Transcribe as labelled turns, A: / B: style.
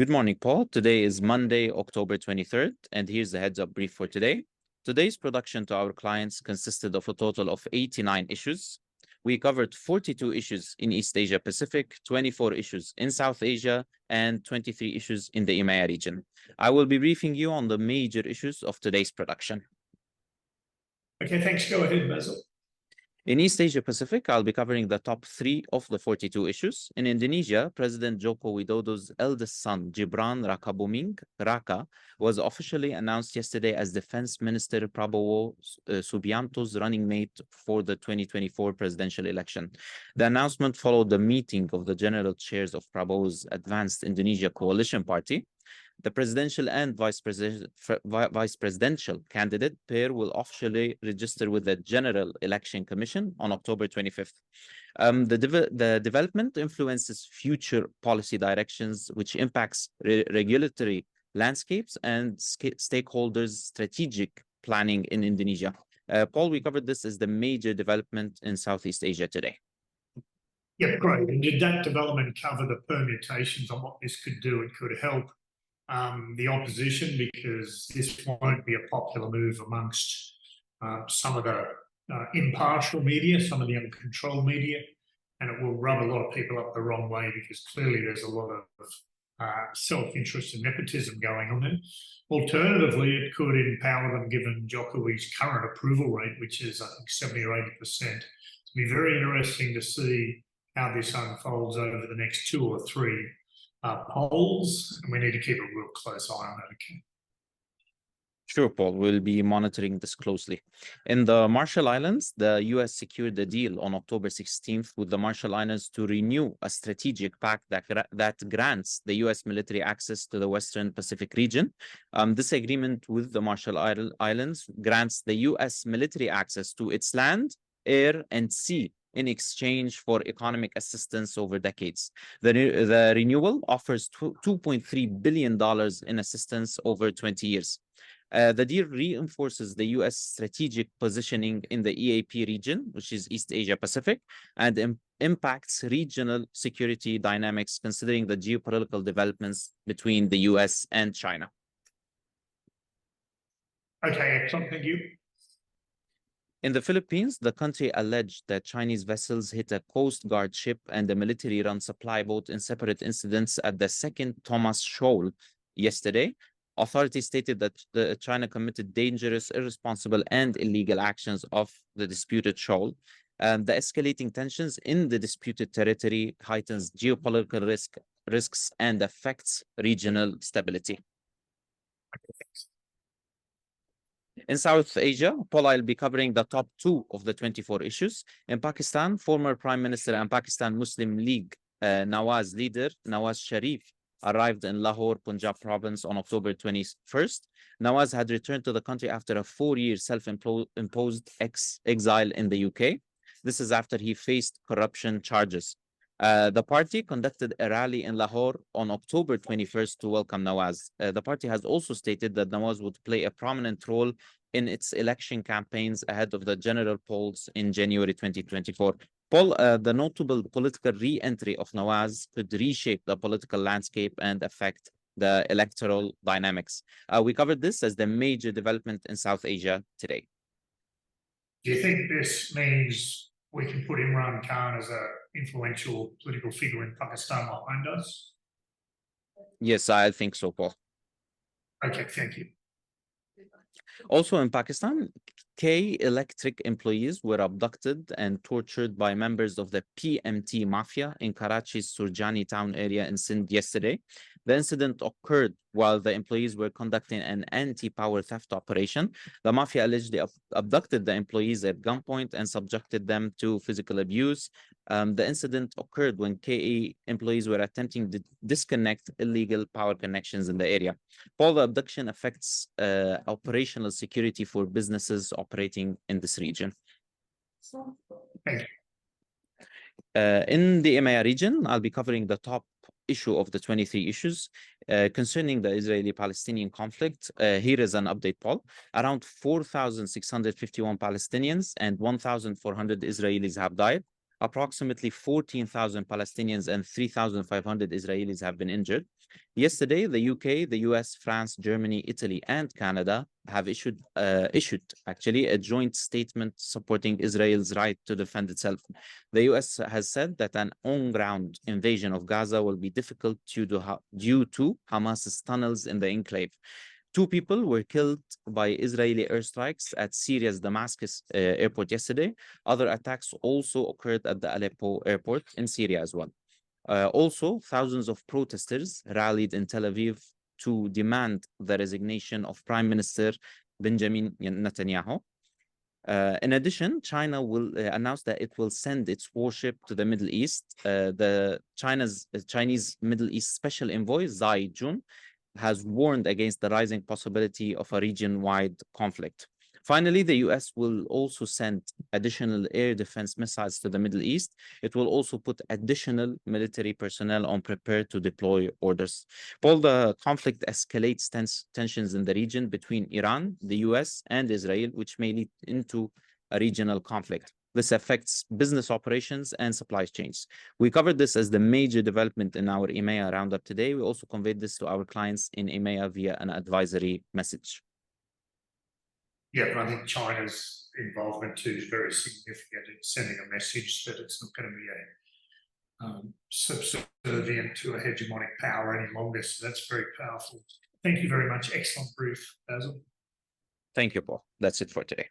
A: Good morning, Paul. Today is Monday, October 23rd, and here's the heads-up brief for today. Today's production to our clients consisted of a total of 89 issues. We covered 42 issues in East Asia Pacific, 24 issues in South Asia, and 23 issues in the EMEA region. I will be briefing you on the major issues of today's production.
B: Okay, thanks. Go ahead, Bassel.
A: In East Asia Pacific, I'll be covering the top 3 of the 42 issues. In Indonesia, President Joko Widodo's eldest son, Gibran Rakabuming Raka, was officially announced yesterday as Defense Minister Prabowo Subianto's running mate for the 2024 presidential election. The announcement followed the meeting of the general chairs of Prabowo's Advanced Indonesia Coalition Party. The presidential and vice presidential candidate pair will officially register with the General Election Commission on October 25th. The development influences future policy directions, which impacts regulatory landscapes and stakeholders' strategic planning in Indonesia. Paul, we covered this as the major development in Southeast Asia today.
B: Yep, great. And did that development cover the permutations on what this could do? It could help the opposition, because this won't be a popular move amongst some of the impartial media, some of the uncontrolled media, and it will rub a lot of people up the wrong way, because clearly there's a lot of self-interest and nepotism going on there. Alternatively, it could empower them, given Jokowi's current approval rate, which is, I think, 70 or 80%. It'll be very interesting to see how this unfolds over the next 2 or 3 polls, and we need to keep a real close eye on that. Okay.
A: Sure, Paul. We'll be monitoring this closely. In the Marshall Islands, the U.S. secured a deal on October 16th with the Marshall Islands to renew a strategic pact that grants the U.S. military access to the Western Pacific region. This agreement with the Marshall Islands grants the U.S. military access to its land, air, and sea in exchange for economic assistance over decades. The renewal offers $2.3 billion in assistance over 20 years. The deal reinforces the U.S. strategic positioning in the EAP region, which is East Asia Pacific, and impacts regional security dynamics, considering the geopolitical developments between the U.S. and China.
B: Okay, excellent. Thank you.
A: In the Philippines, the country alleged that Chinese vessels hit a Coast Guard ship and a military-run supply boat in separate incidents at the second Thomas Shoal yesterday. Authorities stated that China committed dangerous, irresponsible, and illegal actions off the disputed shoal. The escalating tensions in the disputed territory heightens geopolitical risks and affects regional stability. In South Asia, Paul, I'll be covering the top 2 of the 24 issues. In Pakistan, former Prime Minister and Pakistan Muslim League Nawaz leader Nawaz Sharif arrived in Lahore, Punjab province on October 21st. Nawaz had returned to the country after a 4-year self-imposed exile in the UK. This is after he faced corruption charges. The party conducted a rally in Lahore on October 21st to welcome Nawaz. The party has also stated that Nawaz would play a prominent role in its election campaigns ahead of the general polls in January 2024. Paul, the notable political re-entry of Nawaz could reshape the political landscape and affect the electoral dynamics. We covered this as the major development in South Asia today.
B: Do you think this means we can put Imran Khan as an influential political figure in Pakistan behind us?
A: Yes, I think so, Paul.
B: Okay, thank you.
A: Also in Pakistan, K Electric employees were abducted and tortured by members of the PMT mafia in Karachi's Surjani town area in Sindh yesterday. The incident occurred while the employees were conducting an anti-power theft operation. The mafia allegedly abducted the employees at gunpoint and subjected them to physical abuse. The incident occurred when KE employees were attempting to disconnect illegal power connections in the area. Paul, the abduction affects operational security for businesses operating in this region. In the EMEA region, I'll be covering the top issue of the 23 issues concerning the Israeli-Palestinian conflict. Here is an update, Paul. Around 4,651 Palestinians and 1,400 Israelis have died. Approximately 14,000 Palestinians and 3,500 Israelis have been injured. Yesterday, the UK, the US, France, Germany, Italy, and Canada have issued actually a joint statement supporting Israel's right to defend itself. The US has said that an on-ground invasion of Gaza will be difficult due to Hamas's tunnels in the enclave. 2 people were killed by Israeli airstrikes at Syria's Damascus airport yesterday. Other attacks also occurred at the Aleppo airport in Syria as well. Also, thousands of protesters rallied in Tel Aviv to demand the resignation of Prime Minister Benjamin Netanyahu. In addition, China will announce that it will send its warship to the Middle East. The Chinese Middle East Special Envoy, Zai Jun, has warned against the rising possibility of a region-wide conflict. Finally, the US will also send additional air defense missiles to the Middle East. It will also put additional military personnel on prepare to deploy orders. While the conflict escalates tensions in the region between Iran, the US, and Israel, which may lead into a regional conflict. This affects business operations and supply chains. We covered this as the major development in our EMEA roundup today. We also conveyed this to our clients in EMEA via an advisory message.
B: Yeah, but I think China's involvement too is very significant in sending a message that it's not going to be a subservient to a hegemonic power any longer. So that's very powerful. Thank you very much. Excellent brief, Bassel.
A: Thank you, Paul. That's it for today.